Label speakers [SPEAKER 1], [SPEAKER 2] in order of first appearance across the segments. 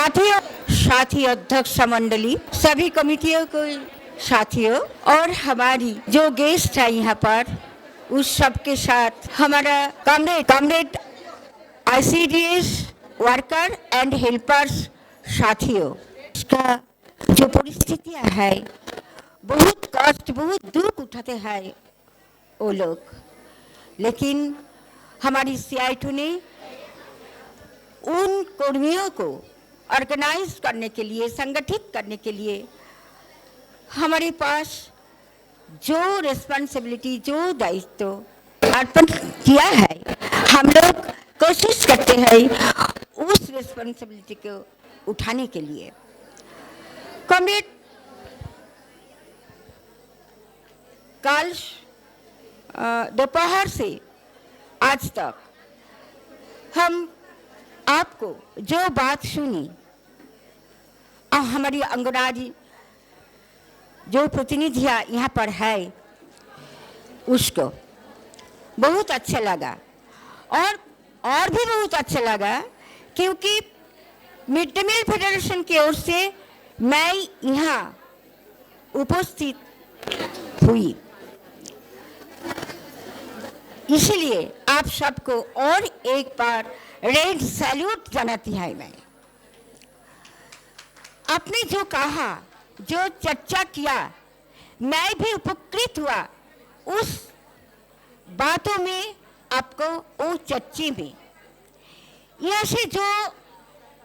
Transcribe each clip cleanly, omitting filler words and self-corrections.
[SPEAKER 1] साथियों, साथी अध्यक्ष मंडली, सभी कमिटियों को साथियों और हमारी जो गेस्ट है यहाँ पर, उस सब के साथ हमारा comrade ICDS worker and helpers साथियों, इसका जो परिस्थितियाँ है, बहुत कष्ट, बहुत दुख उठाते हैं वो लोग, लेकिन हमारी सीआईटू ने उन कर्मियों को ऑर्गेनाइज करने के लिए, संगठित करने के लिए हमारे पास जो रिस्पॉन्सिबिलिटी, जो दायित्व अर्पण किया है, हम लोग कोशिश करते हैं उस रिस्पॉन्सिबिलिटी को उठाने के लिए। कॉमरेड, कल दोपहर से आज तक हम आपको जो बात सुनी, हमारी अंगनवाड़ी जो प्रतिनिधियाँ यहाँ पर है, उसको बहुत अच्छा लगा और भी बहुत अच्छा लगा, क्योंकि मिड डे मील फेडरेशन की ओर से मैं यहाँ उपस्थित हुई, इसलिए आप सबको और एक बार रेड सैल्यूट जनाती है मैं। आपने जो कहा, जो चर्चा किया, मैं भी उपकृत हुआ उस बातों में, आपको वो चर्चे में। यहाँ से जो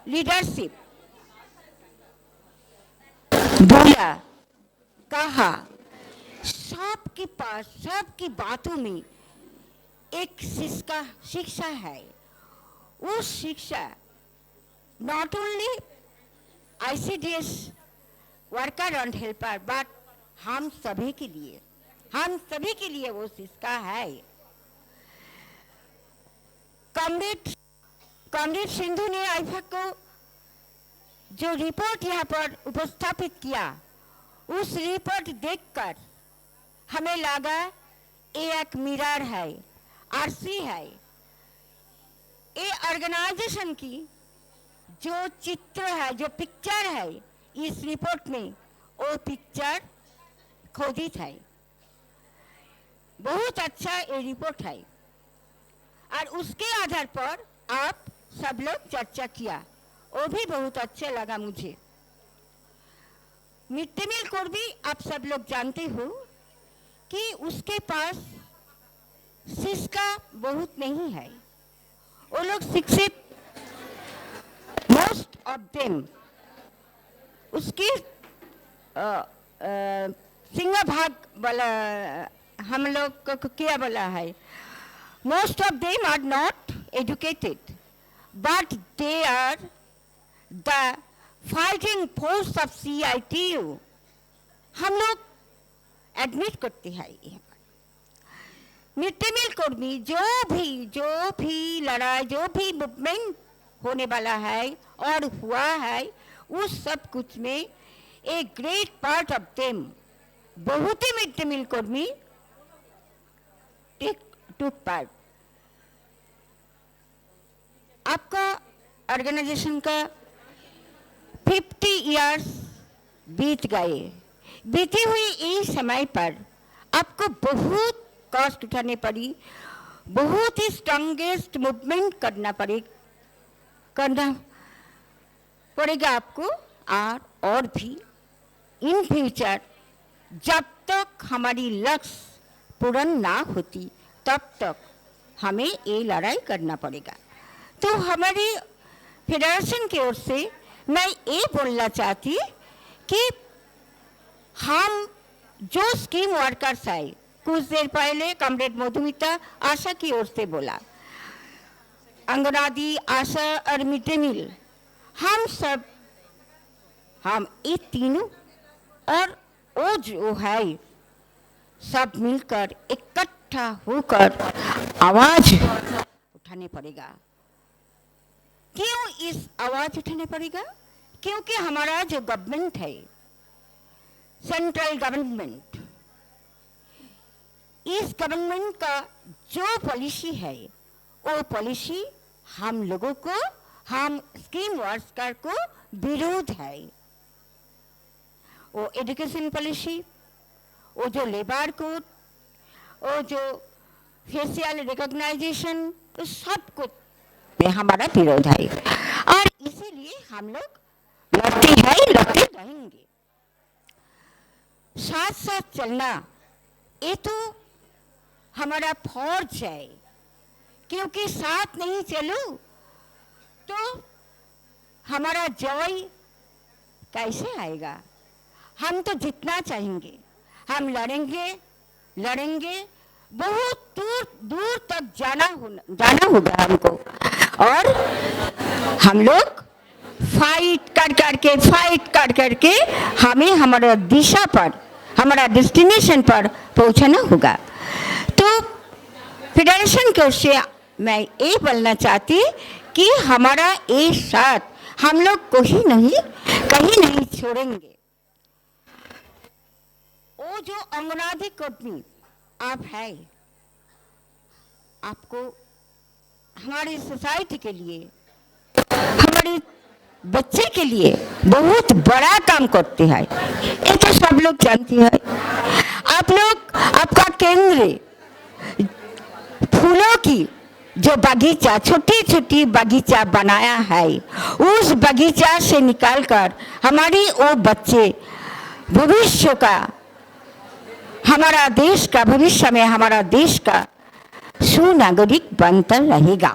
[SPEAKER 1] लीडरशिप बोला, कहा, सबके पास, सबकी बातों में एक शिक्षा है। वो शिक्षा not only ICDS worker and helper, but हम सभी के लिए वो शिक्षा है। कॉमरेड सिंधु ने आईफा को जो रिपोर्ट यहाँ पर उपस्थापित किया, उस रिपोर्ट देखकर हमें लगा ये एक मिरर है, आरसी है। ये ऑर्गेनाइजेशन की जो चित्र है, जो पिक्चर है इस रिपोर्ट में, वो पिक्चर खोदित है। बहुत अच्छा ये रिपोर्ट है और उसके आधार पर आप सब लोग चर्चा किया, वो भी बहुत अच्छा लगा मुझे। मिड डे मील को भी आप सब लोग जानते हो कि उसके पास शिक्षा बहुत नहीं है। वो लोग शिक्षित, मोस्ट ऑफ देम, उसकी सिंहभाग वाला हम लोग को क्या बोला है, most of them are not educated, but they are the fighting force of CITU. हम लोग एडमिट करते हैं यहाँ पर मिड डे मील कर्मी जो भी लड़ाई, जो भी मूवमेंट होने वाला है और हुआ है, उस सब कुछ में एक ग्रेट पार्ट ऑफ देम, बहुत ही मिड डे मील कर्मी टुक पार्ट। आपका ऑर्गेनाइजेशन का 50 इयर्स बीत गए। बीती हुई इस समय पर आपको बहुत कष्ट उठाने पड़ी, बहुत ही स्ट्रॉन्गेस्ट मूवमेंट करना पड़ेगा आपको। और भी इन फ्यूचर जब तक हमारी लक्ष्य पूर्ण ना होती, तब तक हमें ये लड़ाई करना पड़ेगा। तो हमारी फेडरेशन की ओर से मैं ये बोलना चाहती कि हम जो स्कीम वर्कर्स है, कुछ देर पहले कॉमरेड मधुमिता आशा की ओर से बोला, अंगनवाड़ी, आशा और मिड डे मील, हम ये तीनों और वो जो है, सब मिलकर इकट्ठा होकर आवाज उठाने पड़ेगा। क्यों इस आवाज उठाने पड़ेगा? क्योंकि हमारा जो गवर्नमेंट है, सेंट्रल गवर्नमेंट, इस गवर्नमेंट का जो पॉलिसी है, वो पॉलिसी हम लोगों को, हम स्कीम वर्कर को विरोध है। वो एजुकेशन पॉलिसी, वो जो लेबर कोड, वो जो फेशियल रिकॉग्नाइजेशन, तो सब कुछ में हमारा विरोध है और इसीलिए हम लोग लड़ते हैं, लड़ते रहेंगे। साथ साथ चलना ये तो हमारा फर्ज है, क्योंकि साथ नहीं चलो तो हमारा जॉय कैसे आएगा। हम तो जितना चाहेंगे, हम लड़ेंगे, बहुत दूर दूर तक जाना होगा हमको, और हम लोग फाइट कर करके हमें हमारा दिशा पर, हमारा डेस्टिनेशन पर पहुंचना होगा। तो फेडरेशन की ओर से मैं ये बोलना चाहती कि हमारा एक साथ हम लोग को ही नहीं, कहीं नहीं छोड़ेंगे। वो जो अंगनवाड़ी कर्मी आप है, आपको हमारी सोसाइटी के लिए, हमारे बच्चे के लिए बहुत बड़ा काम करते हैं, ये तो सब लोग जानते हैं। आप लोग आपका केंद्र फूलों की जो बगीचा, छोटी छोटी बगीचा बनाया है, उस बगीचा से निकालकर हमारी वो बच्चे भविष्य का, हमारा देश का भविष्य में हमारा देश का सुनागरिक बनता रहेगा।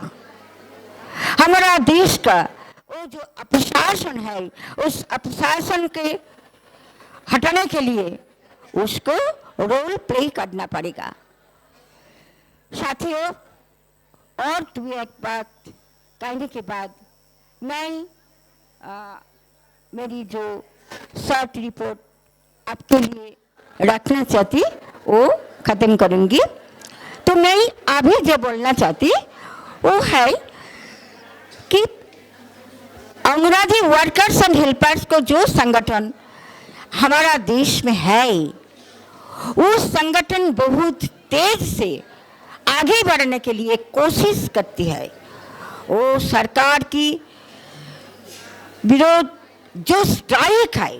[SPEAKER 1] हमारा देश का वो जो अपशासन है, उस अपशासन के हटाने के लिए उसको रोल प्ले करना पड़ेगा। साथियों, और दो एक बात कहने के बाद मैं मेरी जो शॉर्ट रिपोर्ट आपके लिए रखना चाहती वो ख़त्म करूँगी। तो मैं अभी जो बोलना चाहती वो है कि अंगनवाड़ी वर्कर्स एंड हेल्पर्स को जो संगठन हमारा देश में है, वो संगठन बहुत तेज से आगे बढ़ने के लिए कोशिश करती है। वो सरकार की विरोध जो स्ट्राइक है,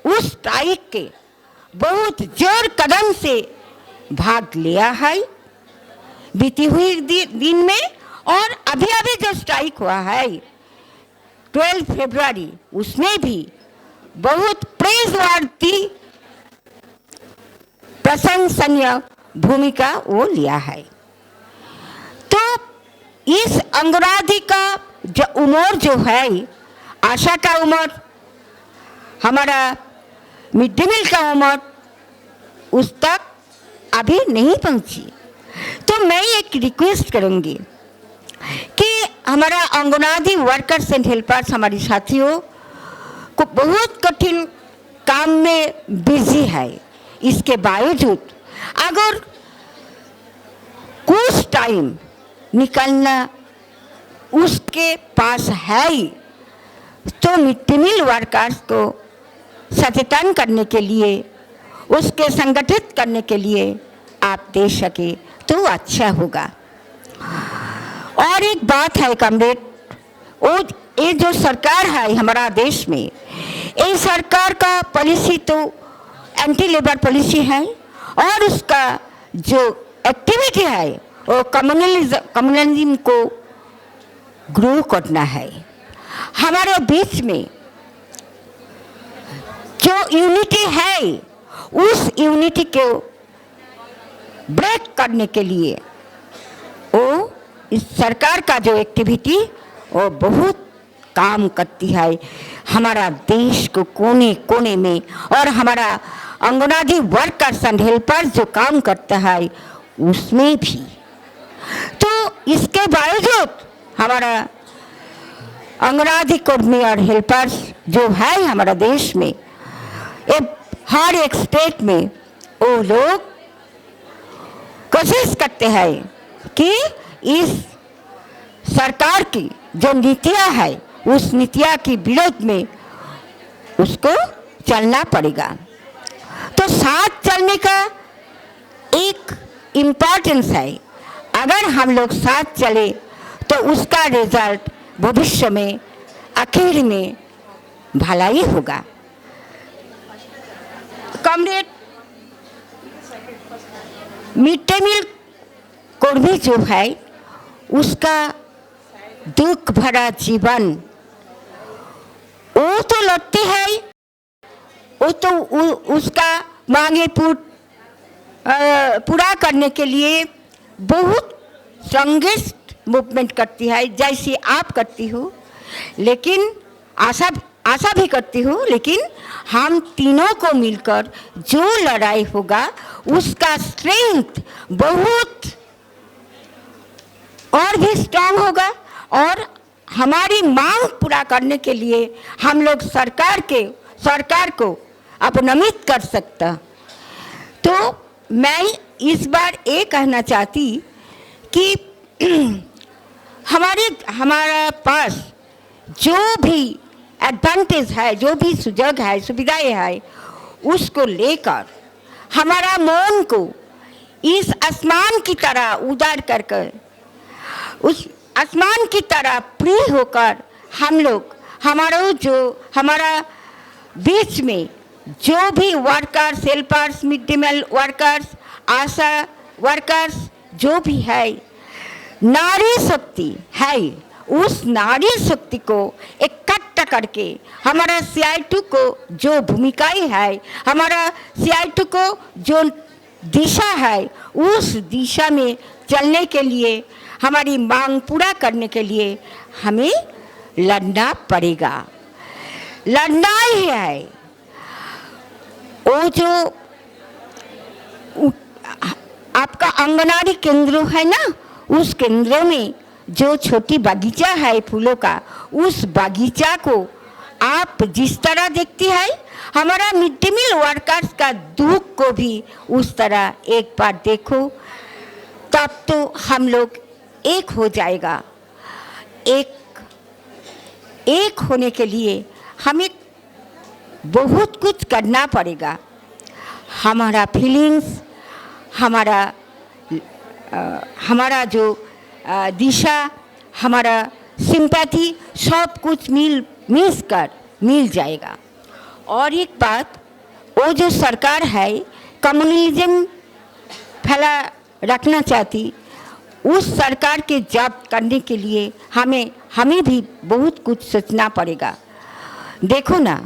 [SPEAKER 1] उस स्ट्राइक के बहुत जोर कदम से भाग लिया है बीती हुई दिन में, और अभी अभी जो स्ट्राइक हुआ है 12 फरवरी, उसमें भी बहुत प्रेज़वर्दी प्रशंसनीय भूमिका वो लिया है। तो इस अंगनवाड़ी का जो उम्र जो है, आशा का उम्र, हमारा मिड डे मील का उम्र, उस तक अभी नहीं पहुंची। तो मैं एक रिक्वेस्ट करूंगी कि हमारा अंगनवाड़ी वर्कर्स एंड हेल्पर्स, हमारी साथियों को बहुत कठिन काम में बिजी है, इसके बावजूद अगर कुछ टाइम निकलना उसके पास है, तो मिड डे मील वर्कर्स को सचेतन करने के लिए, उसके संगठित करने के लिए आप दे सके तो अच्छा होगा। और एक बात है कमरेड, वो ये जो सरकार है हमारा देश में, ये सरकार का पॉलिसी तो एंटी लेबर पॉलिसी है, और उसका जो एक्टिविटी है वो कम्युनलिज्म को ग्रो करना है। हमारे बीच में जो यूनिटी है, उस यूनिटी को ब्रेक करने के लिए वो इस सरकार का जो एक्टिविटी वो बहुत काम करती है हमारा देश को कोने कोने में, और हमारा अंगनवाड़ी वर्कर्स एंड हेल्पर्स जो काम करता है उसमें भी। तो इसके बावजूद हमारा अंगनवाड़ी कर्मी और हेल्पर्स जो है हमारा देश में, हर एक स्टेट में वो लोग कोशिश करते हैं कि इस सरकार की जो नीतियाँ है, उस नीतियाँ के विरोध में उसको चलना पड़ेगा। तो साथ चलने का एक इम्पोर्टेंस है। अगर हम लोग साथ चले तो उसका रिजल्ट भविष्य में आखिर में भलाई होगा। कॉमरेड, मिड डे मील कर्मी जो है उसका दुख भरा जीवन, वो तो लड़ते हैं, वो तो उसका मांगे पूरा करने के लिए बहुत संघर्ष मूवमेंट करती है, जैसे आप करती हो। लेकिन आशा भी करती हूँ, लेकिन हम तीनों को मिलकर जो लड़ाई होगा उसका स्ट्रेंथ बहुत और भी स्ट्रांग होगा, और हमारी मांग पूरा करने के लिए हम लोग सरकार को अपनमित कर सकता। तो मैं इस बार ये कहना चाहती कि हमारा पास जो भी एडवांटेज है, जो भी सुजग है, सुविधाएं है, उसको लेकर हमारा मन को इस आसमान की तरह उदार कर उस आसमान की तरह प्रिय होकर हम लोग हमारा बीच में जो भी workers, helpers, mid day meal workers, ASHA workers जो भी है, नारी शक्ति है, उस नारी शक्ति को इकट्ठा करके हमारा CI2 को जो भूमिकाएं है, हमारा CI2 को जो दिशा है, उस दिशा में चलने के लिए, हमारी मांग पूरा करने के लिए हमें लड़ना पड़ेगा। लड़ना ही है। वो जो आपका आंगनवाड़ी केंद्र है ना, उस केंद्र में जो छोटी बगीचा है फूलों का, उस बगीचा को आप जिस तरह देखती है, हमारा मिड डे मील वर्कर्स का दुख को भी उस तरह एक बार देखो, तब तो हम लोग एक हो जाएगा। एक होने के लिए हमें बहुत कुछ करना पड़ेगा। हमारा फीलिंग्स, हमारा जो दिशा, हमारा सिंपैथी, सब कुछ मिल जाएगा। और एक बात, वो जो सरकार है कम्युनलिज्म फैला रखना चाहती, उस सरकार के जब्त करने के लिए हमें भी बहुत कुछ सोचना पड़ेगा। देखो ना,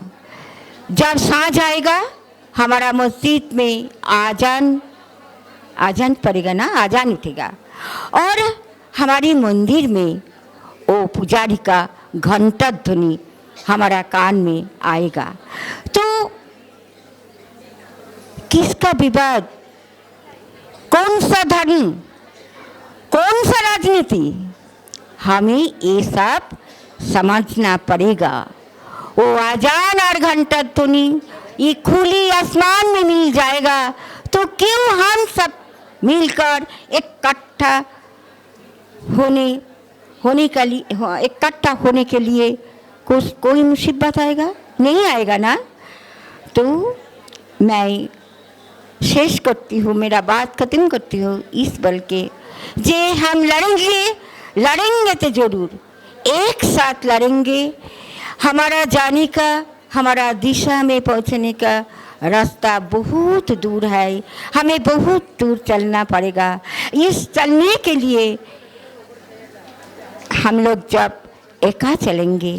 [SPEAKER 1] जब साँझ आएगा हमारा मस्जिद में आजान पड़ेगा ना, आजान उठेगा, और हमारी मंदिर में वो पुजारी का घंटा ध्वनि हमारा कान में आएगा। तो किसका विवाद, कौन सा धर्म, कौन सा राजनीति, हमें ये सब समझना पड़ेगा। वो आजान और घंटा ध्वनि ये खुली आसमान में मिल जाएगा, तो क्यों हम सब मिलकर इकट्ठा होने के लिए कोई मुसीबत आएगा? नहीं आएगा ना। तो मैं शेष करती हूँ, मेरा बात खत्म करती हूँ इस बल के, जे हम लड़ेंगे तो जरूर, एक साथ लड़ेंगे। हमारा जाने का, हमारा दिशा में पहुँचने का रास्ता बहुत दूर है, हमें बहुत दूर चलना पड़ेगा। इस चलने के लिए हम लोग जब एका चलेंगे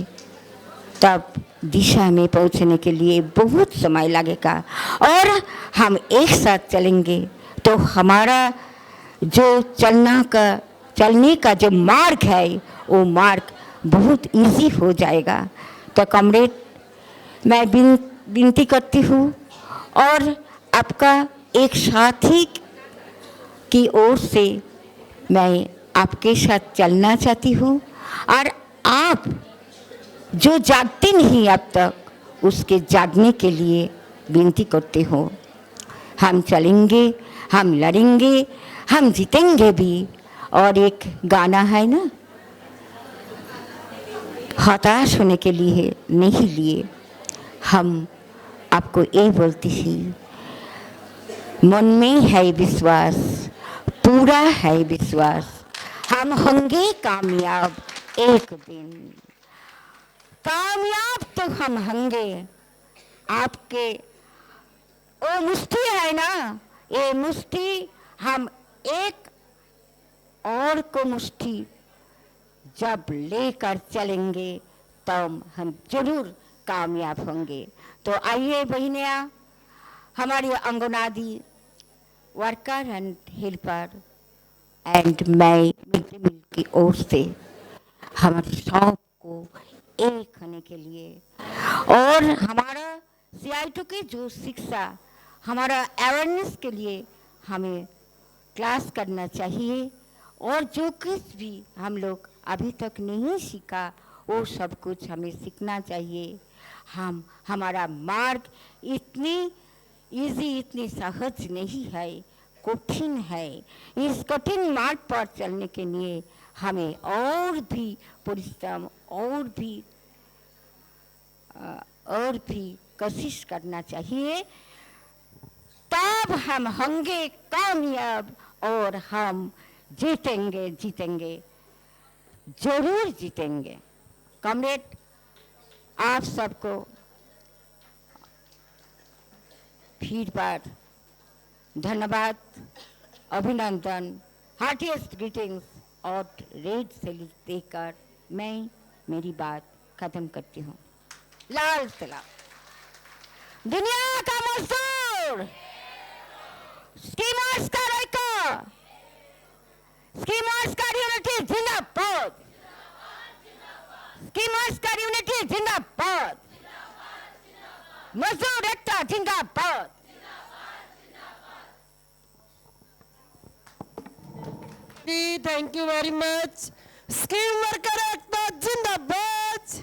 [SPEAKER 1] तब दिशा में पहुंचने के लिए बहुत समय लगेगा, और हम एक साथ चलेंगे तो हमारा जो चलने का जो मार्ग है, वो मार्ग बहुत इजी हो जाएगा। तो कॉमरेड, मैं विनती करती हूँ, और आपका एक साथी की ओर से मैं आपके साथ चलना चाहती हूँ, और आप जो जागते नहीं अब तक, उसके जागने के लिए विनती करते हो। हम चलेंगे, हम लड़ेंगे, हम जीतेंगे भी। और एक गाना है ना, हताश होने के लिए नहीं लिए, हम आपको ये बोलती ही, मन में है विश्वास, पूरा है विश्वास, हम होंगे कामयाब, एक दिन कामयाब तो हम होंगे। आपके वो मुट्ठी है ना, ये मुट्ठी हम एक और को मुट्ठी जब लेकर चलेंगे तब हम जरूर कामयाब होंगे। तो आइए बहनियाँ, हमारी अंगनादी वर्कर एंड हेल्पर एंड मैं मिड डे मील की ओर से हमारे सबको एक होने के लिए और हमारा CI2 की जो शिक्षा, हमारा अवेयरनेस के लिए हमें क्लास करना चाहिए और जो कुछ भी हम लोग अभी तक नहीं सीखा वो सब कुछ हमें सीखना चाहिए। हमारा मार्ग इतनी इजी, इतनी सहज नहीं है, कठिन है। इस कठिन मार्ग पर चलने के लिए हमें और भी परिश्रम और भी कोशिश करना चाहिए, तब हम होंगे कामयाब और हम जीतेंगे, जरूर जीतेंगे। कॉमरेड, आप सबको फिर बार धन्यवाद, अभिनंदन, हार्टिएस्ट ग्रीटिंग्स और रेड सैल्यूट देकर मैं मेरी बात खत्म करती हूँ। लाल सलाम। दुनिया का मजदूर, स्कीमर्स का रेका, स्कीमर्स का यूनिटी जिंदाबाद, स्कीमर्स का यूनिटी जिंदाबाद, मजदूर एकता जिंदाबाद।
[SPEAKER 2] Thank you very much. Scheme worker एकता जिंदाबाद।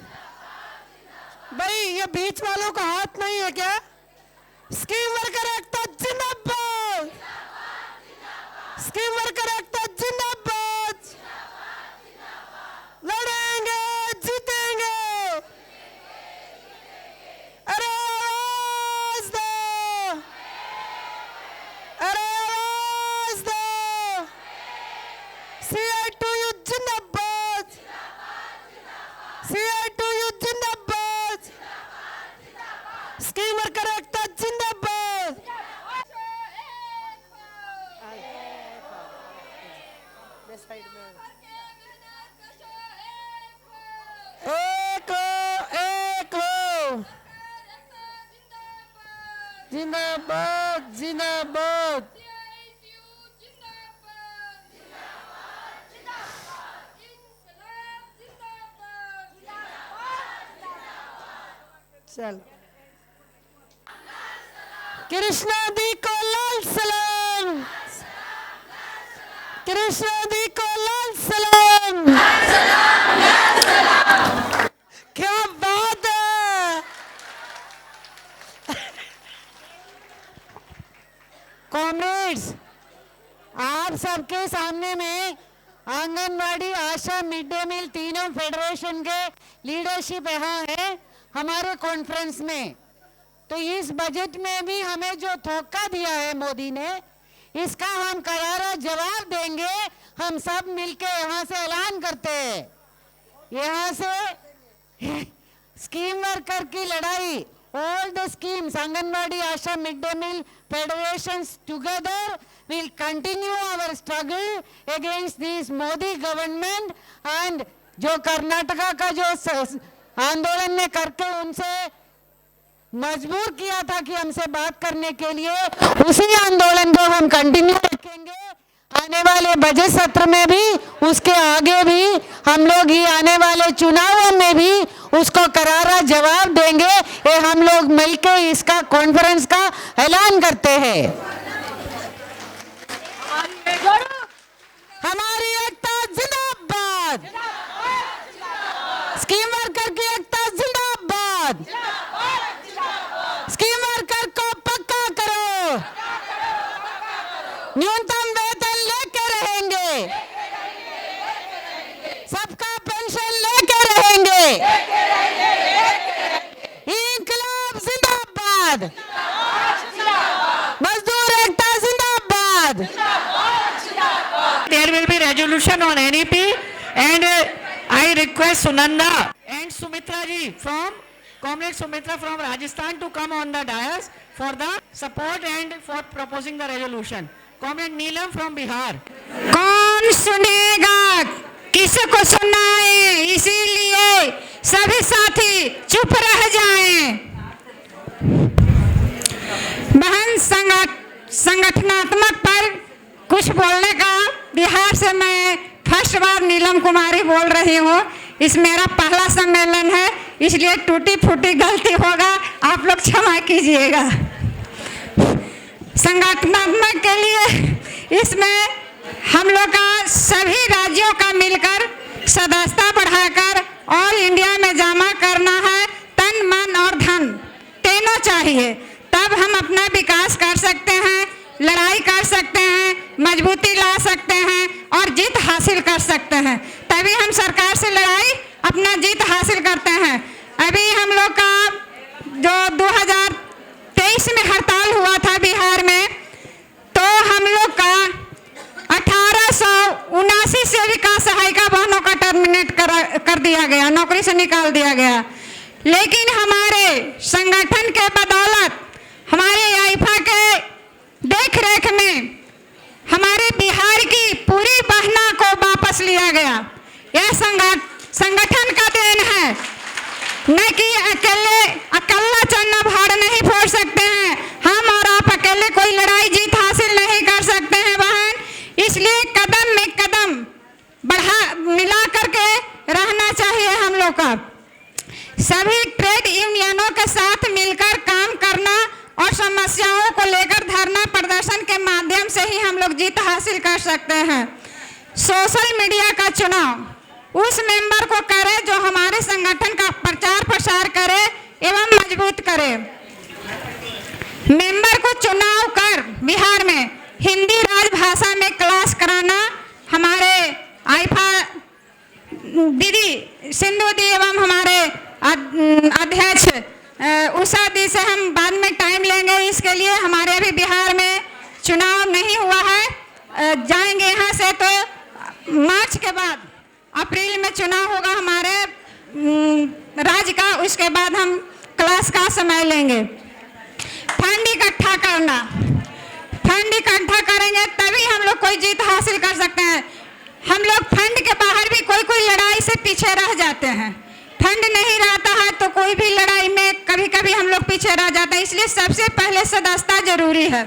[SPEAKER 2] भाई ये बीच वालों का हाथ नहीं है क्या? स्कीम वर्कर एकता जिंदाबाद, स्कीम वर्कर एकता जिंदाबाद। लड़ेंगे, जीतेंगे। अरे आवाज दो, अरे आवाज दो। CI2U जिंदाबाद, CI2U जिंदाबाद, स्कीम वर्कर एकता जिंदाबाद। एक हो, जिंदाबाद, जिंदाबाद। चलो, कृष्णा दी को लाल सलाम, कृष्णा दी को लाल सलाम। क्या बात है। कॉमरेड्स, आप सबके सामने में आंगनवाड़ी, आशा, मिड डे मील तीनों फेडरेशन के लीडरशिप यहाँ है हमारे कॉन्फ्रेंस में। तो इस बजट में भी हमें जो धोखा दिया है मोदी ने, इसका हम करारा जवाब देंगे। हम सब मिलके यहाँ से ऐलान करते हैं, यहाँ से स्कीम वर्कर की लड़ाई, all the schemes, anganwadi, ASHA, mid day meal federations together will continue our struggle against this Modi government। and जो कर्नाटका का जो आंदोलन ने करके उनसे मजबूर किया था कि हमसे बात करने के लिए, उसी आंदोलन को हम कंटिन्यू रखेंगे आने वाले बजट सत्र में भी, उसके आगे भी हम लोग ही आने वाले चुनावों में भी उसको करारा जवाब देंगे। ये हम लोग मिलकर इसका कॉन्फ्रेंस का ऐलान करते हैं। हमारी एकता जिंदाबाद, स्कीम वर्कर की एकता जिंदाबाद, स्कीम वर्कर को पक्का करो, न्यूनतम वेतन लेके रहेंगे, सबका पेंशन लेके रहेंगे। इंकलाब जिंदाबाद, मजदूर एकता जिंदाबाद।
[SPEAKER 3] There will be resolution on NEP and I request Sunanda and Sumitra ji from Comrade Sumitra from Rajasthan to come on the dais for the support and for proposing the resolution. Comrade Neelam from Bihar.
[SPEAKER 1] कौन सुनेगा, किसको सुनाए, इसीलिए सभी साथी चुप रह जाएं। बहन संगठनात्मक पर कुछ बोलने का, बिहार से मैं फर्स्ट बार नीलम कुमारी बोल रही हूँ। इस मेरा पहला सम्मेलन है, इसलिए टूटी फूटी गलती होगा, आप लोग क्षमा कीजिएगा। संगठनात्मक के लिए इसमें हम लोग का सभी राज्यों का मिलकर सदस्यता बढ़ाकर ऑल इंडिया में जमा करना है। तन मन और धन तीनों चाहिए, तब हम अपना विकास कर सकते हैं, लड़ाई कर सकते हैं, मजबूती ला सकते हैं और जीत हासिल कर सकते हैं। तभी हम सरकार से लड़ाई अपना जीत हासिल करते हैं। अभी हम लोग का जो 2023 में हड़ताल हुआ था बिहार में, तो हम लोग का 1879 सेविका सहायिका बहनों का टर्मिनेट कर दिया गया, नौकरी से निकाल दिया गया। लेकिन हमारे संगठन के बदौलत, हमारे आईफा के देख रेख में हमारे बिहार की पूरी बहना को वापस लिया गया। यह संगठन का देन है, न कि अकेला चन्ना भाड़ नहीं फोड़ सकते हैं। हम और आप अकेले कोई लड़ाई जीत हासिल नहीं कर सकते हैं बहन। इसलिए कदम में कदम मिला करके रहना चाहिए हम लोग का। सभी ट्रेड यूनियनों के साथ मिलकर काम करना और समस्याओं को लेकर धरना प्रदर्शन के माध्यम से ही हम लोग जीत हासिल कर सकते हैं। सोशल मीडिया का चुनाव उस मेंबर को करे जो हमारे संगठन का प्रचार प्रसार करे एवं मजबूत करे। मेंबर को चुनाव कर बिहार में हिंदी राजभाषा में क्लास कराना। हमारे आईफा दीदी सिंधु दी एवं हमारे अध्यक्ष उषा दी से हम बाद में टाइम लेंगे। इसके लिए हमारे अभी बिहार में चुनाव नहीं हुआ है, जाएंगे यहाँ से तो मार्च के बाद अप्रैल में चुनाव होगा हमारे राज्य का। उसके बाद हम क्लास का समय लेंगे। फंड इकट्ठा करना, फंड इकट्ठा करेंगे तभी हम लोग कोई जीत हासिल कर सकते हैं। हम लोग फंड के बाहर भी कोई लड़ाई से पीछे रह जाते हैं। फंड नहीं रहता है तो कोई भी लड़ाई में कभी कभी हम लोग पीछे रह जाते हैं। इसलिए सबसे पहले सदस्यता जरूरी है।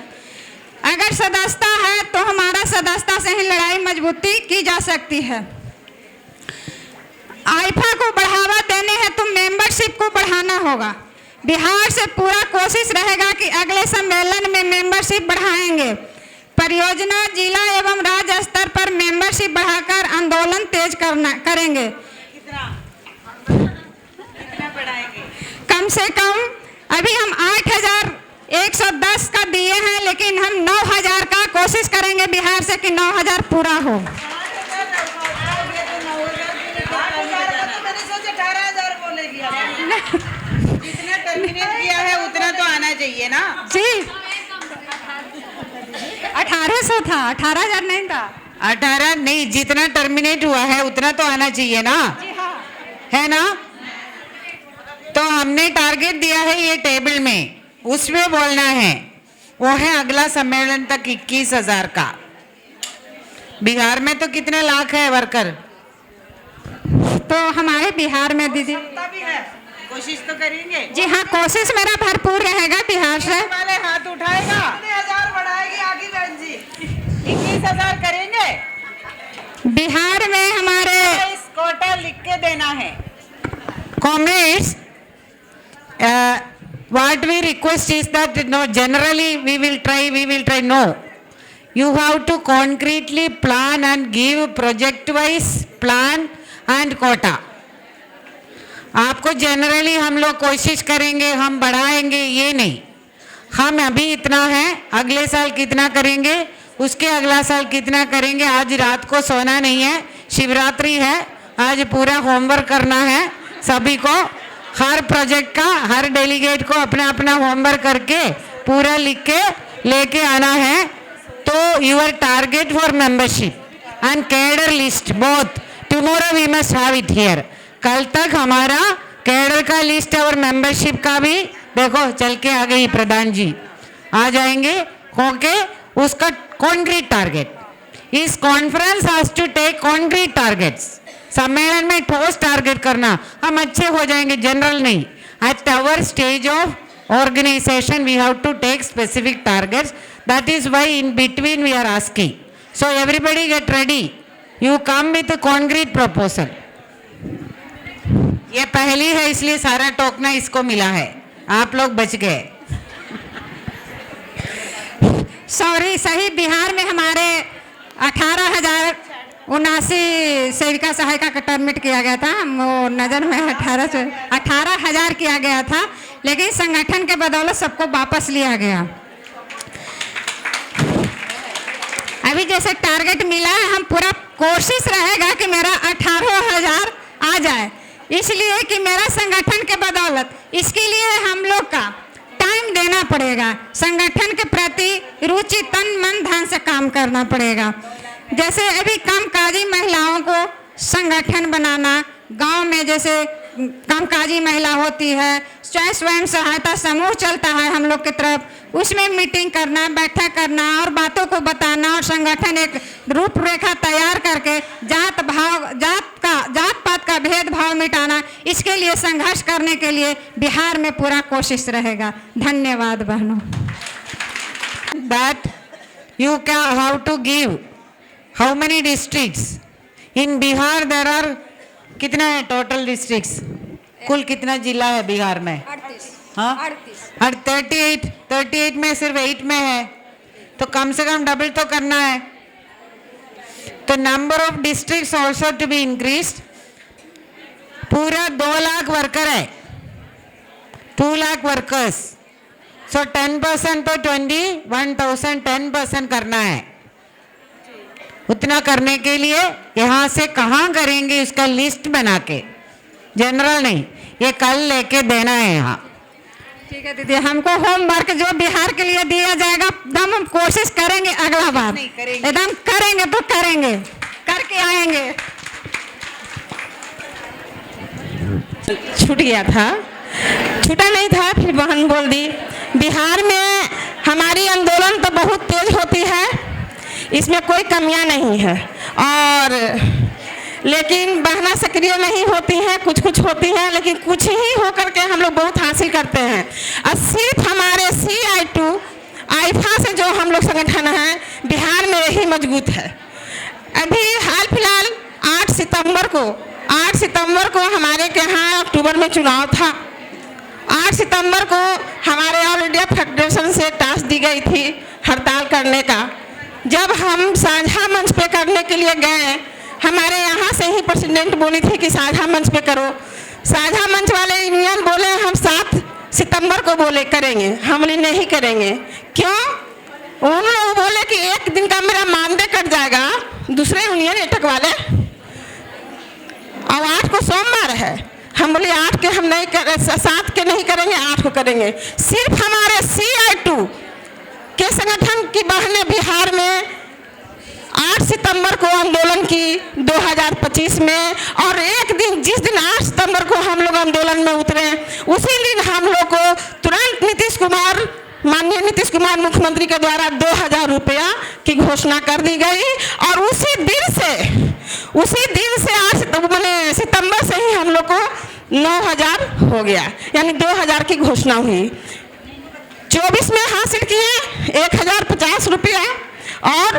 [SPEAKER 1] अगर सदस्यता है तो हमारा सदस्यता से ही लड़ाई मजबूती की जा सकती है। आईफा को बढ़ावा देने हैं तो मेंबरशिप को बढ़ाना होगा। बिहार से पूरा कोशिश रहेगा कि अगले सम्मेलन में मेंबरशिप बढ़ाएंगे। परियोजना जिला एवं राज्य स्तर पर मेंबरशिप बढ़ाकर आंदोलन तेज करेंगे। कितना बढ़ाएंगे? कम से कम अभी हम 8,110 का दिए हैं, लेकिन हम 9,000 का कोशिश करेंगे बिहार से कि 9,000 पूरा हो।
[SPEAKER 4] जितना टर्मिनेट किया है उतना तो आना चाहिए ना
[SPEAKER 1] जी। 1800 था, 18,000 नहीं था।
[SPEAKER 4] 18 नहीं, जितना टर्मिनेट हुआ है उतना तो आना चाहिए ना, है ना। तो हमने टारगेट दिया है ये टेबल में, उसमें बोलना है। वो है अगला सम्मेलन तक 21,000 का। बिहार में तो कितने लाख है वर्कर?
[SPEAKER 1] तो हमारे बिहार में दीदी
[SPEAKER 4] भी है, कोशिश तो करेंगे।
[SPEAKER 1] जी हाँ, कोशिश मेरा भरपूर रहेगा बिहार से।
[SPEAKER 4] वाले हाथ उठाएगा, 1000 बढ़ाएगी आगे बहन जी, 21,000 करेंगे।
[SPEAKER 1] बिहार में हमारे
[SPEAKER 4] इस कोटा लिख के देना है।
[SPEAKER 3] Comrades, what we request is that no, generally we will try. No, you have to concretely plan and give project-wise plan and quota. आपको जनरली हम लोग कोशिश करेंगे, हम बढ़ाएंगे, ये नहीं। हम अभी इतना है, अगले साल कितना करेंगे, उसके अगला साल कितना करेंगे। आज रात को सोना नहीं है, शिवरात्रि है, आज पूरा होमवर्क करना है सभी को। हर प्रोजेक्ट का हर डेलीगेट को अपना अपना होमवर्क करके पूरा लिख के लेके आना है। तो your target for membership and cadre list both
[SPEAKER 4] tomorrow we must have it here. कल तक हमारा कैडर का लिस्ट और मेंबरशिप का भी देखो चल के आ गई, प्रधान जी आ जाएंगे होके उसका कॉन्क्रीट टारगेट। इस conference has to take concrete targets. सम्मेलन में ठोस टारगेट करना, हम अच्छे हो जाएंगे, जनरल नहीं। At our stage of organization we have to take specific targets. That is why in between we are asking. So everybody get ready. You come with a concrete proposal. ये पहली है इसलिए सारा टोकना इसको मिला है, आप लोग बच गए।
[SPEAKER 3] सॉरी, सही बिहार में हमारे 18,079 सेविका सहायिका का टर्मिनेट किया गया था। वो नज़र में 18,000 किया गया था, लेकिन संगठन के बदौलत सबको वापस लिया गया। अभी जैसे टारगेट मिला है, हम पूरा कोशिश रहेगा कि मेरा 18,000 आ जाए, इसलिए कि मेरा संगठन के बदौलत। इसके लिए हम लोग का टाइम देना पड़ेगा, संगठन के प्रति रुचि तन मन धन से काम करना पड़ेगा। जैसे अभी कामकाजी महिलाओं को संगठन बनाना, गांव में जैसे कामकाजी महिला होती है, चाहे स्वयं सहायता समूह चलता है हम लोग की तरफ, उसमें मीटिंग करना, बैठक करना और बातों को बताना, और संगठन एक रूपरेखा तैयार करके जात पात का भेदभाव मिटाना, इसके लिए संघर्ष करने के लिए बिहार में पूरा कोशिश रहेगा। धन्यवाद बहनों।
[SPEAKER 4] That you can have to give how many districts in Bihar there are, कितना है टोटल डिस्ट्रिक्ट्स, कुल कितना जिला है बिहार में? 38। हाँ 38 में सिर्फ 8 में है, तो कम से कम डबल तो करना है। तो number of districts also to be increased. पूरा 2 लाख वर्कर है, 2 लाख वर्कर्स, सो 10% तो 21,000 10% करना है। उतना करने के लिए यहाँ से कहाँ करेंगे इसका लिस्ट बना के, जनरल नहीं, ये कल लेके देना है यहाँ।
[SPEAKER 3] ठीक है दीदी, हमको होमवर्क जो बिहार के लिए दिया जाएगा एकदम हम कोशिश करेंगे, अगला बार एकदम करेंगे तो करेंगे, करके आएंगे।
[SPEAKER 5] छूट गया था, छूटा नहीं था, फिर बहन बोल दी। बिहार में हमारी आंदोलन तो बहुत तेज होती है, इसमें कोई कमियां नहीं है, और लेकिन बहना सक्रिय नहीं होती हैं, कुछ कुछ होती हैं, लेकिन कुछ ही होकर के हम लोग बहुत हासिल करते हैं। और सिर्फ हमारे CI2 आइफा से जो हम लोग संगठन है बिहार में यही मजबूत है। अभी हाल फिलहाल 8 सितंबर को हमारे के यहाँ अक्टूबर में चुनाव था। 8 सितंबर को हमारे ऑल इंडिया फेडरेशन से टास्क दी गई थी हड़ताल करने का। जब हम साझा मंच पे करने के लिए गए, हमारे यहाँ से ही प्रेसिडेंट बोली थी कि साझा मंच पे करो। साझा मंच वाले यूनियन बोले हम 7 सितंबर को बोले करेंगे, हम बोले नहीं करेंगे। क्यों? उन लोग बोले कि 1 दिन का मेरा मानदेय कट जाएगा, दूसरे यूनियन एटक वाले, और 8 को सोमवार है। हम बोले 8 के हम नहीं कर, 7 के नहीं करेंगे, 8 को करेंगे। सिर्फ हमारे CI2 के संगठन की बहनें बिहार में 8 सितंबर को आंदोलन की 2025 में, और एक दिन जिस दिन 8 सितंबर को हम लोग आंदोलन में उतरे, उसी दिन हम लोग को तुरंत माननीय नीतीश कुमार मुख्यमंत्री के द्वारा 2,000 रुपया की घोषणा कर दी गई, और उसी दिन से 8 सितंबर से ही हम लोग को 9,000 हो गया, यानी 2,000 की घोषणा हुई। 24 में हासिल किए 1,050 रुपया, और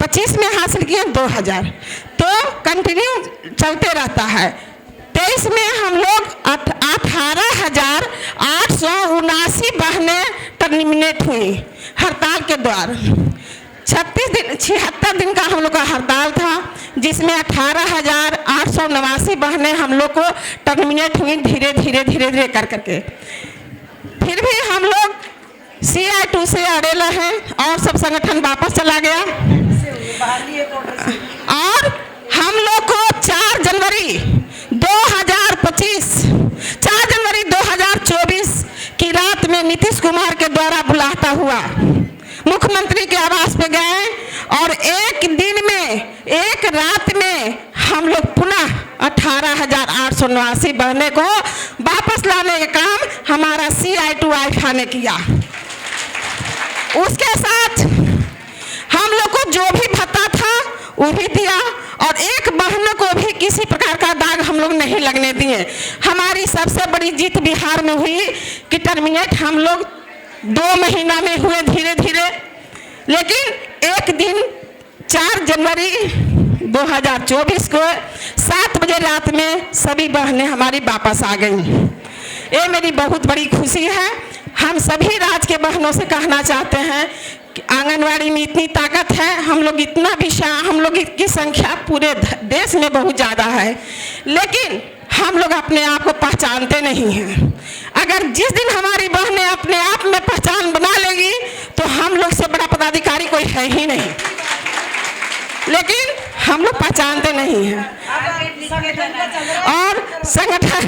[SPEAKER 5] 25 में हासिल किए 2,000, तो कंटिन्यू चलते रहता है। 23 में हम लोग 18,879 बहनें टर्मिनेट हुई हड़ताल के द्वारा। 76 दिन का हम लोग का हड़ताल था, जिसमें 18,889 बहनें हम लोग को टर्मिनेट हुई धीरे धीरे कर करके। फिर भी हम लोग CI2 से अड़े रहे, और सब संगठन वापस चला गया, और हम लोग को 4 जनवरी 2024 की रात में नीतीश कुमार के द्वारा बुलाता हुआ मुख्यमंत्री के आवास पे गए, और एक दिन में, एक रात में हम लोग पुनः 18,889 बहने को वापस लाने का काम हमारा CI2I ने किया। उसके साथ हम लोग को जो भी भत्ता था वो भी दिया और एक बहन को भी किसी प्रकार का दाग हम लोग नहीं लगने दिए। हमारी सबसे बड़ी जीत बिहार में हुई कि टर्मिनेट हम लोग 2 महीना में हुए धीरे धीरे, लेकिन एक दिन 4 जनवरी 2024 को 7 बजे रात में सभी बहनें हमारी वापस आ गई। ये मेरी बहुत बड़ी खुशी है। हम सभी राज्य के बहनों से कहना चाहते हैं कि आंगनवाड़ी में इतनी ताकत है, हम लोग इतना भी हम लोग की संख्या पूरे देश में बहुत ज़्यादा है, लेकिन हम लोग अपने आप को पहचानते नहीं हैं। अगर जिस दिन हमारी बहनें अपने आप में पहचान बना लेगी तो हम लोग से बड़ा पदाधिकारी कोई है ही नहीं, लेकिन हम लोग पहचानते नहीं हैं। और संगठन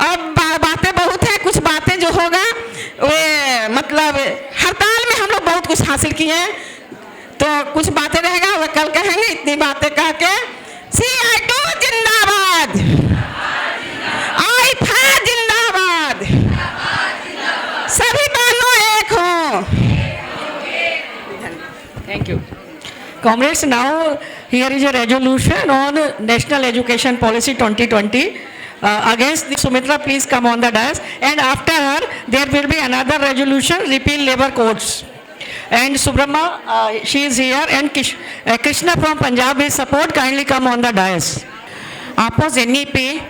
[SPEAKER 5] अब बातें बहुत है, कुछ बातें जो होगा वे मतलब हड़ताल में हम लोग बहुत कुछ हासिल किए हैं, तो कुछ बातें रहेगा वह कल कहेंगे। इतनी बातें कह के CI2 जिंदाबाद, आईफा जिंदाबाद, सभी बहनों एक हो।
[SPEAKER 6] Thank you. Comrades, now here is a resolution on National Education Policy 2020. Against the Sumitra, please come on the dais. And after her, there will be another resolution, repeal labor codes. And Subrahma, she is here, and Krishna from Punjab will support. Kindly come on the dais.
[SPEAKER 3] Oppose NEP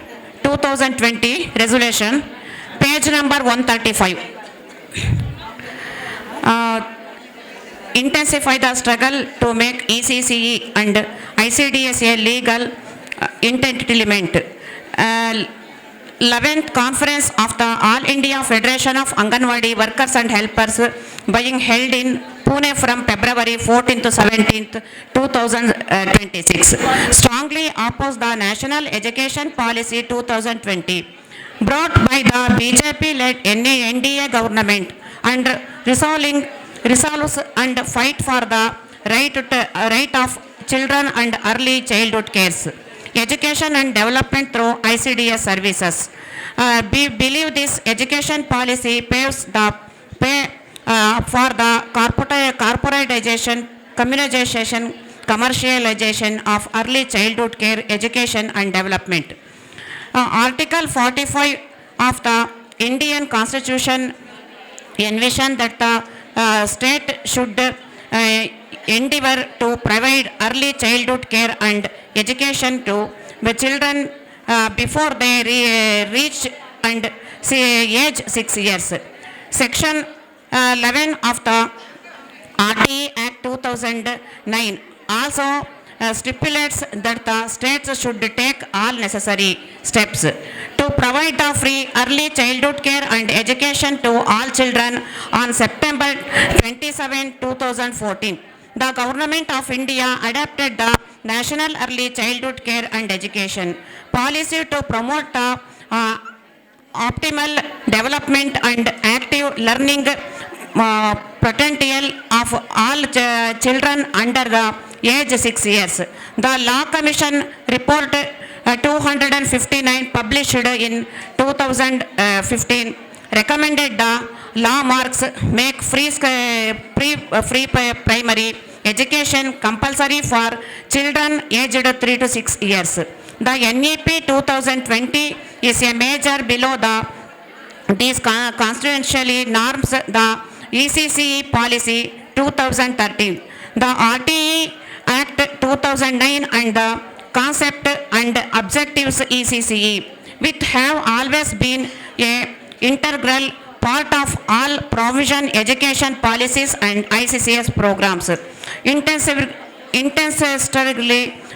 [SPEAKER 3] 2020 resolution, page number 135. Intensify the struggle to make ECCE and ICDS a legal entitlement. 11th Conference of the All India Federation of Anganwadi Workers and Helpers being held in Pune from February 14th to 17th, 2026. Strongly oppose the National Education Policy 2020 brought by the BJP-led NDA government and resolves and fight for the right of children and early childhood cares, education and development through ICDS services. We believe this education policy paves the way for the corporatization, commercialization of early childhood care, education and development. Article 45 of the Indian Constitution envision that the state should endeavor to provide early childhood care and education to the children before they reach and age 6 years. Section 11 of the RTE Act 2009 also stipulates that the states should take all necessary steps to provide the free early childhood care and education to all children on September 27, 2014. The Government of India adopted the National Early Childhood Care and Education policy to promote the optimal development and active learning potential of all children under the age 6 years. The Law Commission report 259 published in 2015 recommended the law marks make free primary education compulsory for children aged 3 to 6 years. The NEP 2020 is a measure below these constitutionally norms the ECCE policy 2013. The RTE Act 2009 and the concept and objectives ECCE, which have always been a integral part of all provision education policies and ICCS programs. Intensively,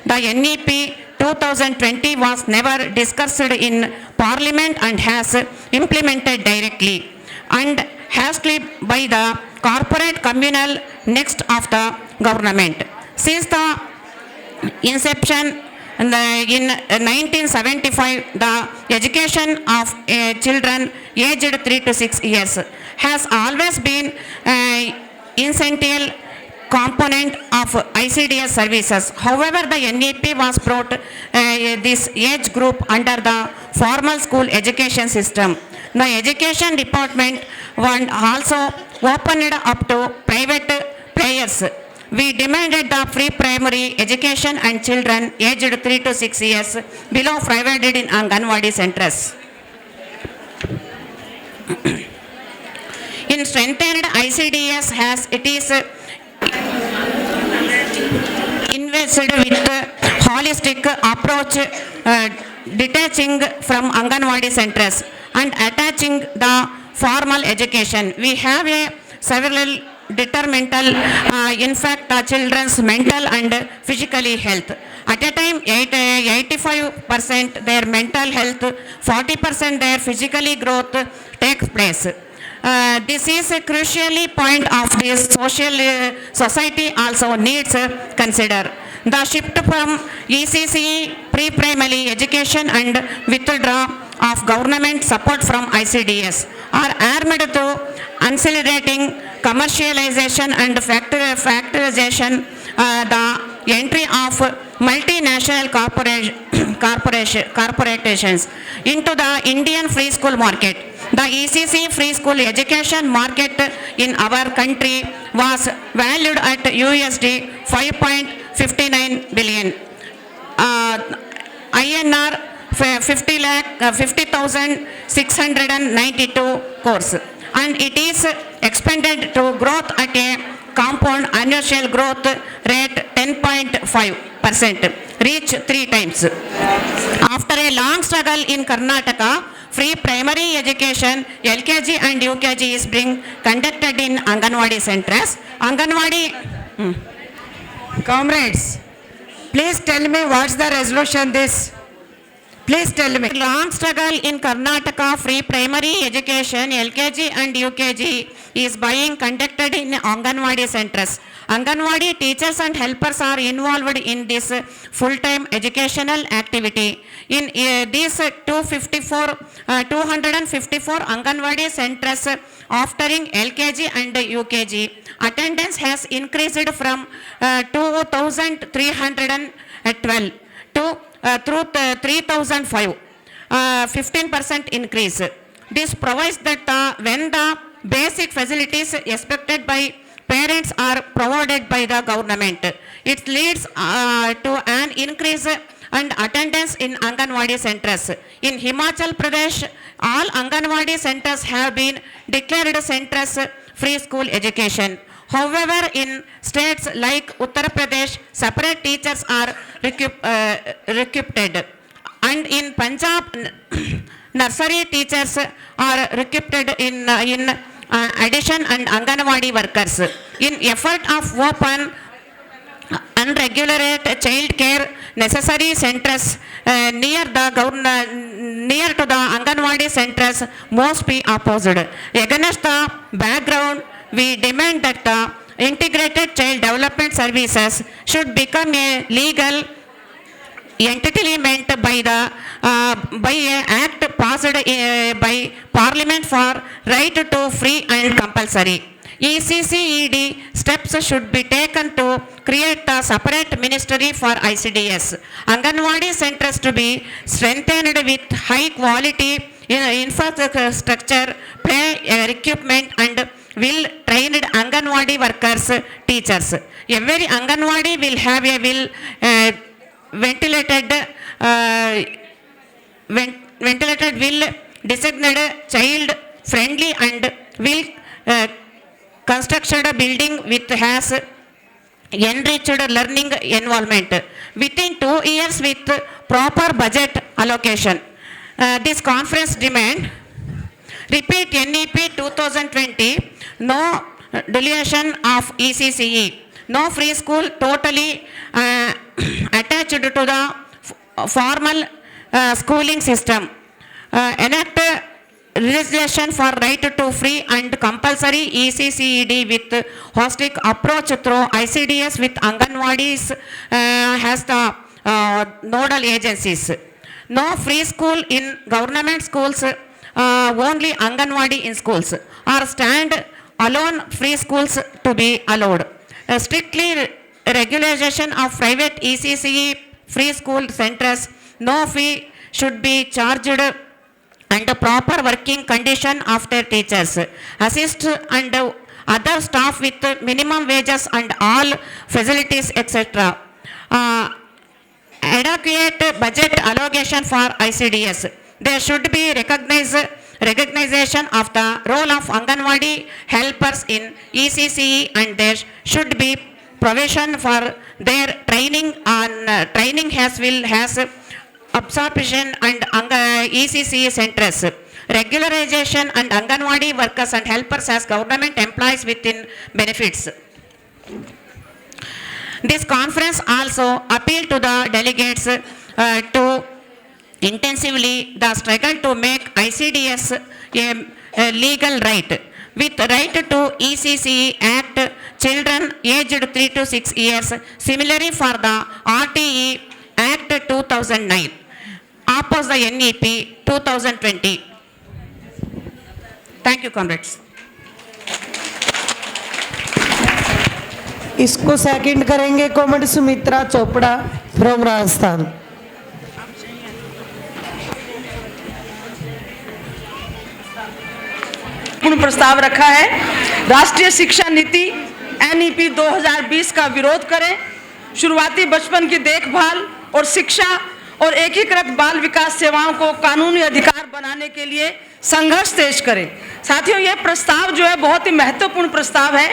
[SPEAKER 3] the NEP 2020 was never discussed in Parliament and has implemented directly and hastily by the corporate communal next of the government. Since the inception in 1975, the education of children aged 3 to 6 years has always been essential
[SPEAKER 4] component of ICDS services. However, the NEP was brought this age group under the formal school education system. The education department also opened up to private players. We demanded the free primary education and children aged 3 to 6 years below provided in Anganwadi centers. In strengthened ICDS has it is invested with holistic approach, detaching from Anganwadi centers and attaching the formal education. We have a several detrimental impact the children's mental and physically health. At a time, 85% their mental health, 40% their physically growth takes place. This is a crucially point of this society also needs consider. The shift from ECCE pre-primary education and withdrawal of government support from ICDS are armed to accelerating commercialization and factorization, the entry of multinational corporations into the Indian free school market. The ECC free school education market in our country was valued at USD 5.59 billion. INR 50,692 crores, and it is expected to growth at a compound annual growth rate 10.5%, reach 3 times. After a long struggle in Karnataka, free primary education, LKG and UKG is being conducted in Anganwadi centers.
[SPEAKER 3] Comrades, please tell me what's the resolution this? Please tell me.
[SPEAKER 4] Long struggle in Karnataka, free primary education, LKG and UKG is being conducted in Anganwadi centers. Anganwadi teachers and helpers are involved in this full-time educational activity. In these 254 Anganwadi centers offering LKG and UKG, attendance has increased from 2,312 to through 3,005, 15% increase. This provides that when the basic facilities expected by parents are provided by the government, it leads to an increase and attendance in Anganwadi centers. In Himachal Pradesh, all Anganwadi centers have been declared centers free school education. However, in states like Uttar Pradesh, separate teachers are recruited, and in Punjab, nursery teachers are recruited in addition and Anganwadi workers. In effort of open unregulated child care necessary centers near to the Anganwadi centers must be opposed. Against the background, we demand that the integrated child development services should become a legal entity meant by the by an act passed by Parliament for right to free and compulsory. ECCED steps should be taken to create a separate ministry for ICDS. Anganwadi centers to be strengthened with high quality infrastructure, play equipment and will trained Anganwadi workers, teachers. Every Anganwadi will have a ventilated will designated child friendly and will constructed building with has enriched learning involvement within 2 years with proper budget allocation. This conference demand repeat NEP 2020, no dilution of ECCE, no free school totally attached to the formal schooling system, enact legislation for right to free and compulsory ECCED with holistic approach through ICDS with Anganwadis has the nodal agencies. No free school in government schools, only Anganwadi in schools, or stand alone free schools to be allowed.
[SPEAKER 3] strictly regulation of private ECCE free school centers. No fee should be charged and proper working condition of their teachers. Assist and other staff with minimum wages and all facilities, etc. Adequate budget allocation for ICDS. There should be recognition of the role of Anganwadi helpers in ECCE, and there should be provision for their training on training has absorption and ECCE centers. Regularization and Anganwadi workers and helpers as government employees within benefits. This conference also appealed to the delegates to intensively the struggle to make ICDS a legal right. With right to ECCE Act, children aged 3 to 6 years. Similarly for the RTE Act 2009. Oppose the NEP 2020. Thank you, comrades.
[SPEAKER 2] इसको second करेंगे comrade Sumitra Chopra from Rajasthan.
[SPEAKER 7] पूर्ण प्रस्ताव रखा है। राष्ट्रीय शिक्षा नीति NEP 2020 का विरोध करें, शुरुआती बचपन की देखभाल और शिक्षा और एकीकृत बाल विकास सेवाओं को कानूनी अधिकार बनाने के लिए संघर्ष तेज करें। साथियों, यह प्रस्ताव जो है बहुत ही महत्वपूर्ण प्रस्ताव है।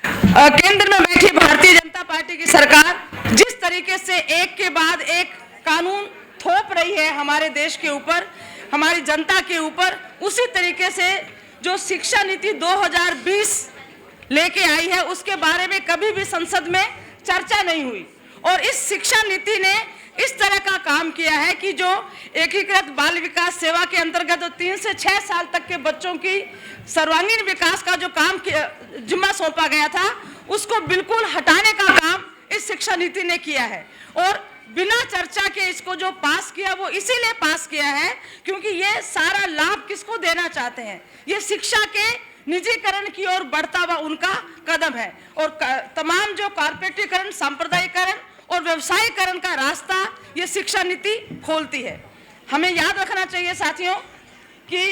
[SPEAKER 7] केंद्र में बैठी भारतीय जनता पार्टी की सरकार जिस तरीके से एक के बाद एक कानून थोप रही है हमारे देश के ऊपर, हमारी जनता के ऊपर, उसी तरीके से जो शिक्षा नीति 2020 लेके आई है उसके बारे में कभी भी संसद में चर्चा नहीं हुई। और इस शिक्षा नीति ने इस तरह का काम किया है कि जो एकीकृत बाल विकास सेवा के अंतर्गत 3 से 6 साल तक के बच्चों की सर्वांगीण विकास का जो काम जिम्मा सौंपा गया था उसको बिल्कुल हटाने का काम इस शिक्षा नीति ने किया है। और बिना चर्चा के इसको जो पास किया वो इसीलिए पास किया है क्योंकि ये सारा लाभ किसको देना चाहते हैं, ये शिक्षा के निजीकरण की ओर बढ़ता हुआ उनका कदम है। और तमाम जो कॉर्पोरेटीकरण, सांप्रदायिकरण और व्यवसायीकरण का रास्ता ये शिक्षा नीति खोलती है। हमें याद रखना चाहिए साथियों कि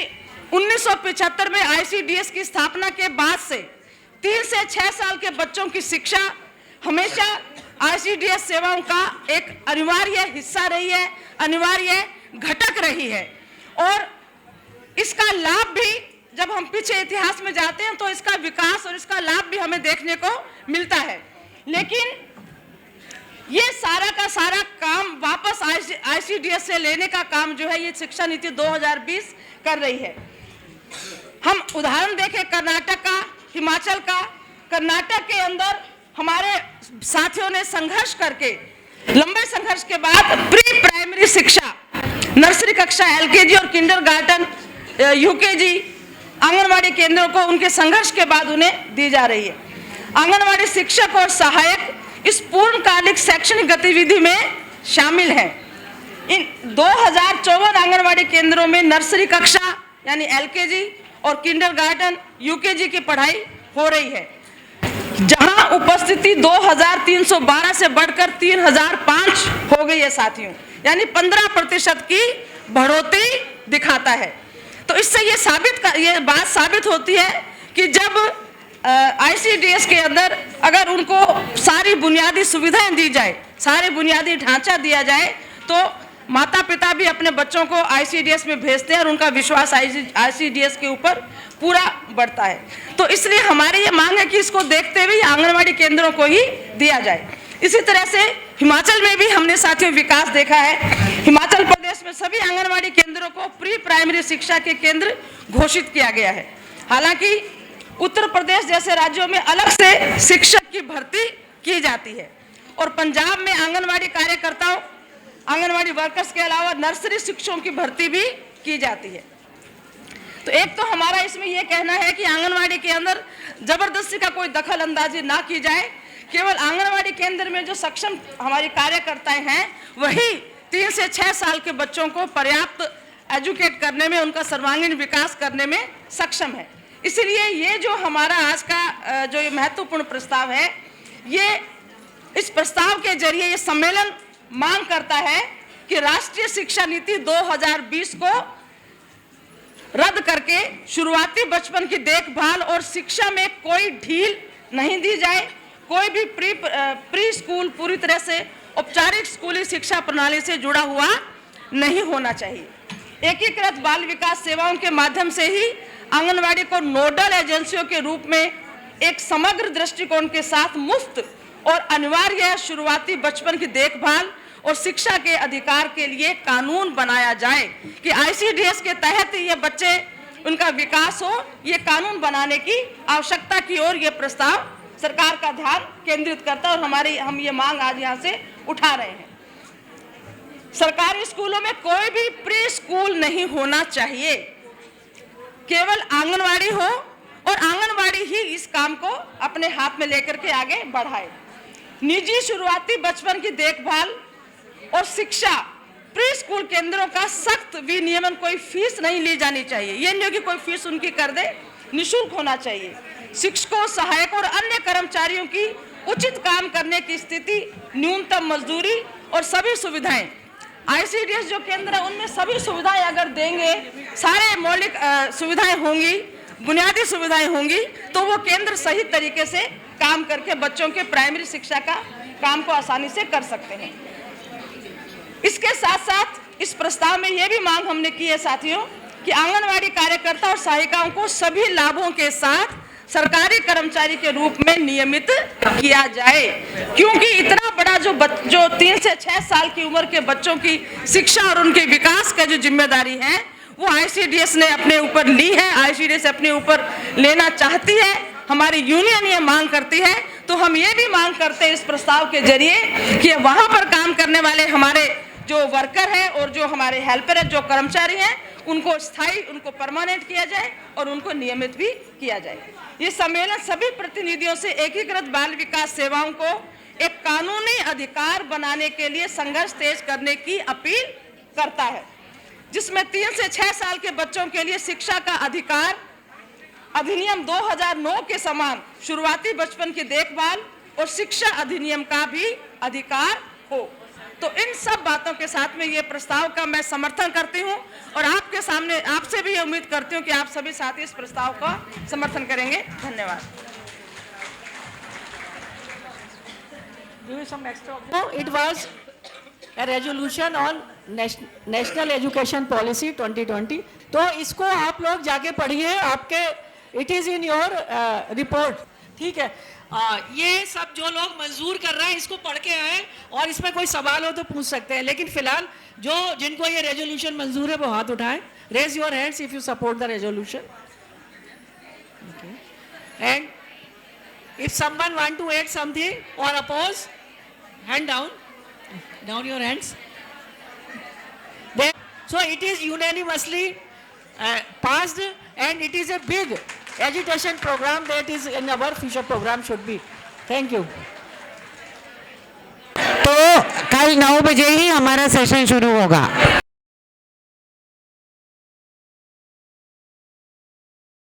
[SPEAKER 7] 1975 में ICDS की स्थापना के बाद से 3 से 6 साल के बच्चों की शिक्षा हमेशा ICDS सेवाओं का एक अनिवार्य हिस्सा रही है, अनिवार्य घटक रही है। और इसका लाभ भी जब हम पीछे इतिहास में जाते हैं तो इसका विकास और इसका लाभ भी हमें देखने को मिलता है। लेकिन ये सारा का सारा काम वापस ICDS से लेने का काम जो है ये शिक्षा नीति 2020 कर रही है। हम उदाहरण देखें कर्नाटक का, हिमाचल का। कर्नाटक के अंदर हमारे साथियों ने संघर्ष करके, लंबे संघर्ष के बाद प्री प्राइमरी शिक्षा, नर्सरी कक्षा, LKG और किंडरगार्टन, UKG आंगनवाड़ी केंद्रों को उनके संघर्ष के बाद उन्हें दी जा रही है। आंगनवाड़ी शिक्षक और सहायक इस पूर्णकालिक शैक्षणिक गतिविधि में शामिल हैं। इन 2054 आंगनवाड़ी केंद्रों में नर्सरी कक्षा यानी LKG और किंडरगार्टन, UKG की पढ़ाई हो रही है, जहां उपस्थिति 2312 से बढ़कर 3005 हो गई है साथियों, यानी 15% की बढ़ोतरी दिखाता है। तो इससे ये बात साबित होती है कि जब ICDS के अंदर अगर उनको सारी बुनियादी सुविधाएं दी जाए, सारे बुनियादी ढांचा दिया जाए, तो माता पिता भी अपने बच्चों को ICDS में भेजते हैं और उनका विश्वास ICDS के ऊपर पूरा बढ़ता है। तो इसलिए हमारी ये मांग है कि इसको देखते हुए आंगनवाड़ी केंद्रों को ही दिया जाए। इसी तरह से हिमाचल में भी हमने साथियों विकास देखा है। हिमाचल प्रदेश में सभी आंगनवाड़ी केंद्रों को प्री प्राइमरी शिक्षा के केंद्र घोषित किया गया है। हालांकि उत्तर प्रदेश जैसे राज्यों में अलग से शिक्षक की भर्ती की जाती है और पंजाब में आंगनवाड़ी कार्यकर्ताओं, आंगनवाड़ी वर्कर्स के अलावा नर्सरी शिक्षकों की भर्ती भी की जाती है। तो एक तो हमारा इसमें यह कहना है कि आंगनवाड़ी के अंदर जबरदस्ती का कोई दखल अंदाजी ना की जाए। केवल आंगनवाड़ी केंद्र में जो सक्षम हमारी कार्यकर्ताएं हैं वही 3 से 6 साल के बच्चों को पर्याप्त एजुकेट करने में, उनका सर्वांगीण विकास करने में सक्षम है। इसलिए ये जो हमारा आज का जो ये महत्वपूर्ण प्रस्ताव है, ये इस प्रस्ताव के जरिए ये सम्मेलन मांग करता है कि राष्ट्रीय शिक्षा नीति 2020 को रद्द करके शुरुआती बचपन की देखभाल और शिक्षा में कोई ढील नहीं दी जाए। कोई भी प्री स्कूल पूरी तरह से औपचारिक स्कूली शिक्षा प्रणाली से जुड़ा हुआ नहीं होना चाहिए। एकीकृत बाल विकास सेवाओं के माध्यम से ही आंगनवाड़ी को नोडल एजेंसियों के रूप में एक समग्र दृष्टिकोण के साथ मुफ्त और अनिवार्य शुरुआती बचपन की देखभाल और शिक्षा के अधिकार के लिए कानून बनाया जाए कि आईसीडीएस के तहत ये बच्चे उनका विकास हो। ये कानून बनाने की आवश्यकता की ओर ये प्रस्ताव सरकार का ध्यान केंद्रित करता है और हम ये मांग आज यहाँ से उठा रहे हैं। सरकारी स्कूलों में कोई भी प्री स्कूल नहीं होना चाहिए, केवल आंगनवाड़ी हो और आंगनवाड़ी ही इस काम को अपने हाथ में लेकर के आगे बढ़ाए। निजी शुरुआती बचपन की देखभाल और शिक्षा प्री स्कूल केंद्रों का सख्त विनियमन, कोई फीस नहीं ली जानी चाहिए। ये नहीं हो कि कोई फीस उनकी कर दे, निःशुल्क होना चाहिए। शिक्षकों, सहायकों और अन्य कर्मचारियों की उचित काम करने की स्थिति, न्यूनतम मजदूरी और सभी सुविधाएं, आईसीडीएस जो केंद्र है उनमें सभी सुविधाएं अगर देंगे, सारे मौलिक सुविधाएं होंगी, बुनियादी सुविधाएं होंगी, तो वो केंद्र सही तरीके से काम करके बच्चों के प्राइमरी शिक्षा का काम को आसानी से कर सकते हैं। इसके साथ साथ इस प्रस्ताव में ये भी मांग हमने की है साथियों कि आंगनवाड़ी कार्यकर्ता और सहायिकाओं को सभी लाभों के साथ सरकारी कर्मचारी के रूप में नियमित किया जाए, क्योंकि इतना बड़ा जो 3 से 6 साल की उम्र के बच्चों की शिक्षा और उनके विकास का जो जिम्मेदारी है वो आईसीडीएस ने अपने ऊपर ली है, आईसीडीएस अपने ऊपर लेना चाहती है। हमारी यूनियन ये मांग करती है, तो हम ये भी मांग करते हैं इस प्रस्ताव के जरिए कि वहां पर काम करने वाले हमारे जो वर्कर हैं और जो हमारे हेल्पर हैं, जो कर्मचारी हैं, उनको स्थायी, उनको परमानेंट किया जाए और उनको नियमित भी किया जाए। ये सम्मेलन सभी प्रतिनिधियों से एकीकृत बाल विकास सेवाओं को एक कानूनी अधिकार बनाने के लिए संघर्ष तेज करने की अपील करता है, जिसमें 3 से 6 साल के बच्चों के लिए शिक्षा का अधिकार अधिनियम 2009 के समान शुरुआती बचपन की देखभाल और शिक्षा अधिनियम का भी अधिकार हो। तो इन सब बातों के साथ में ये प्रस्ताव का मैं समर्थन करती हूँ और आपके सामने आपसे भी ये उम्मीद करती हूँ कि आप सभी साथी इस प्रस्ताव का समर्थन करेंगे। धन्यवाद।
[SPEAKER 6] It was a resolution on National Education Policy 2020. तो इसको आप लोग जाके पढ़िए, आपके it is in your report, ठीक है। ये सब जो लोग मंजूर कर रहे हैं इसको पढ़ के आए और इसमें कोई सवाल हो तो पूछ सकते हैं, लेकिन फिलहाल जिनको ये रेजोल्यूशन मंजूर है वो हाथ उठाएं। Raise your hands if you support the resolution, and if someone want to add something or oppose, hand down your hands. So it is unanimously passed and it is a big agitation program that is in our future program should be. Thank you.
[SPEAKER 3] तो कल 9 बजे ही हमारा session शुरू होगा।